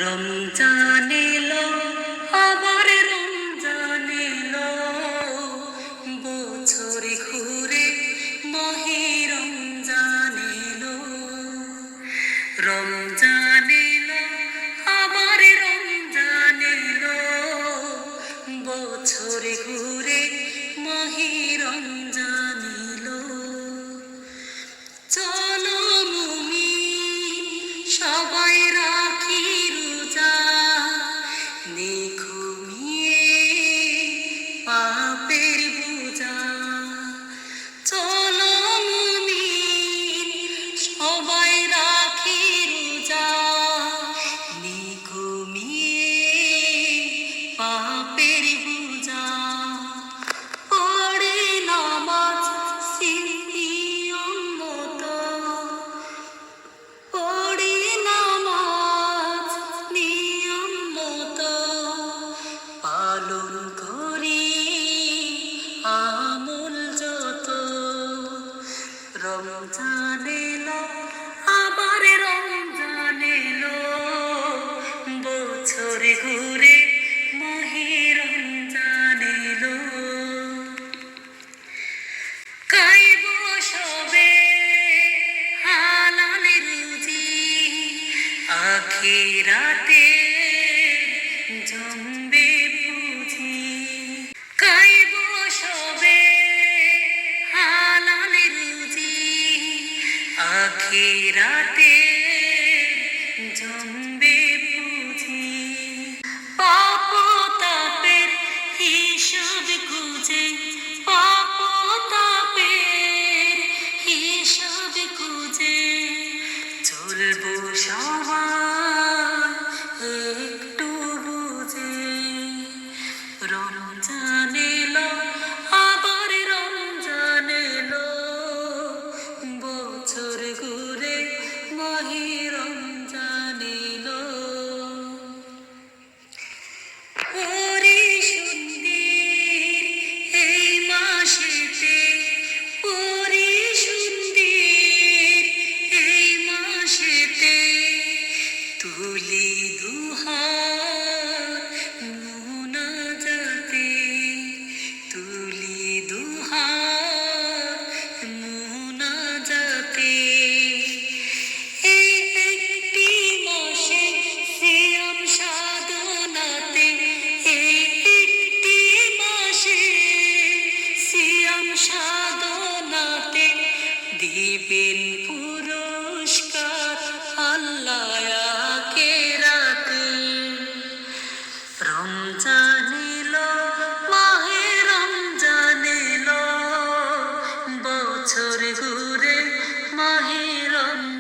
রমজান এলো, আবার রমজান এলো, বছরে ঘুরে মাহে রমজান এলো। রমজান এলো, আবার রমজান এলো, বছরে ঘুরে মাহে রমজান এলো। চলো মুমিন সবাই রাখি রোজা, ঘুমিয়ে পাপের বোঝা। চলো মুমিন সবাই রাখি রোজা, ঘুমিয়ে পাপের বোঝা। পড়ে নামাজ নিয়ম মতো, পড়ে নামাজ নিয়ম মতো, পালন করি আমল যত। রমজান এলো, আবার রমজান এলো, বছরে ঘুরে মাহে রমজান এলো। খাইব সবে হালাল রুজি, আখিরাতে জমবে পুঁজি। খাইব সবে হালাল রুজি, আখিরাতে জমবে পুঁজি। পাপ তাপের হিসাব খুঁজে, পাপ তাপের হিসাব খুঁজে, চলবো সবাই একটু বুঝে। রমজান এলো, আবার রমজান এলো, বছর ঘুরে মাহে রমজান এলো। পরিশুদ্ধির এই মাসেতে, পরিশুদ্ধির এই মাসেতে, তুলি দুহাত মুনাজাতে, তুলি দুহাত মুনাজাতে। এই একটি মাসে সিয়াম সাধনাতে, এই একটি মাসে সিয়াম সাধনাতে, দিবেন পুরস্কার আল্লাহ আখিরাতে। রমজান এলো, মাহে রমজান এলো, বছর ঘুরে মাহে রমজান।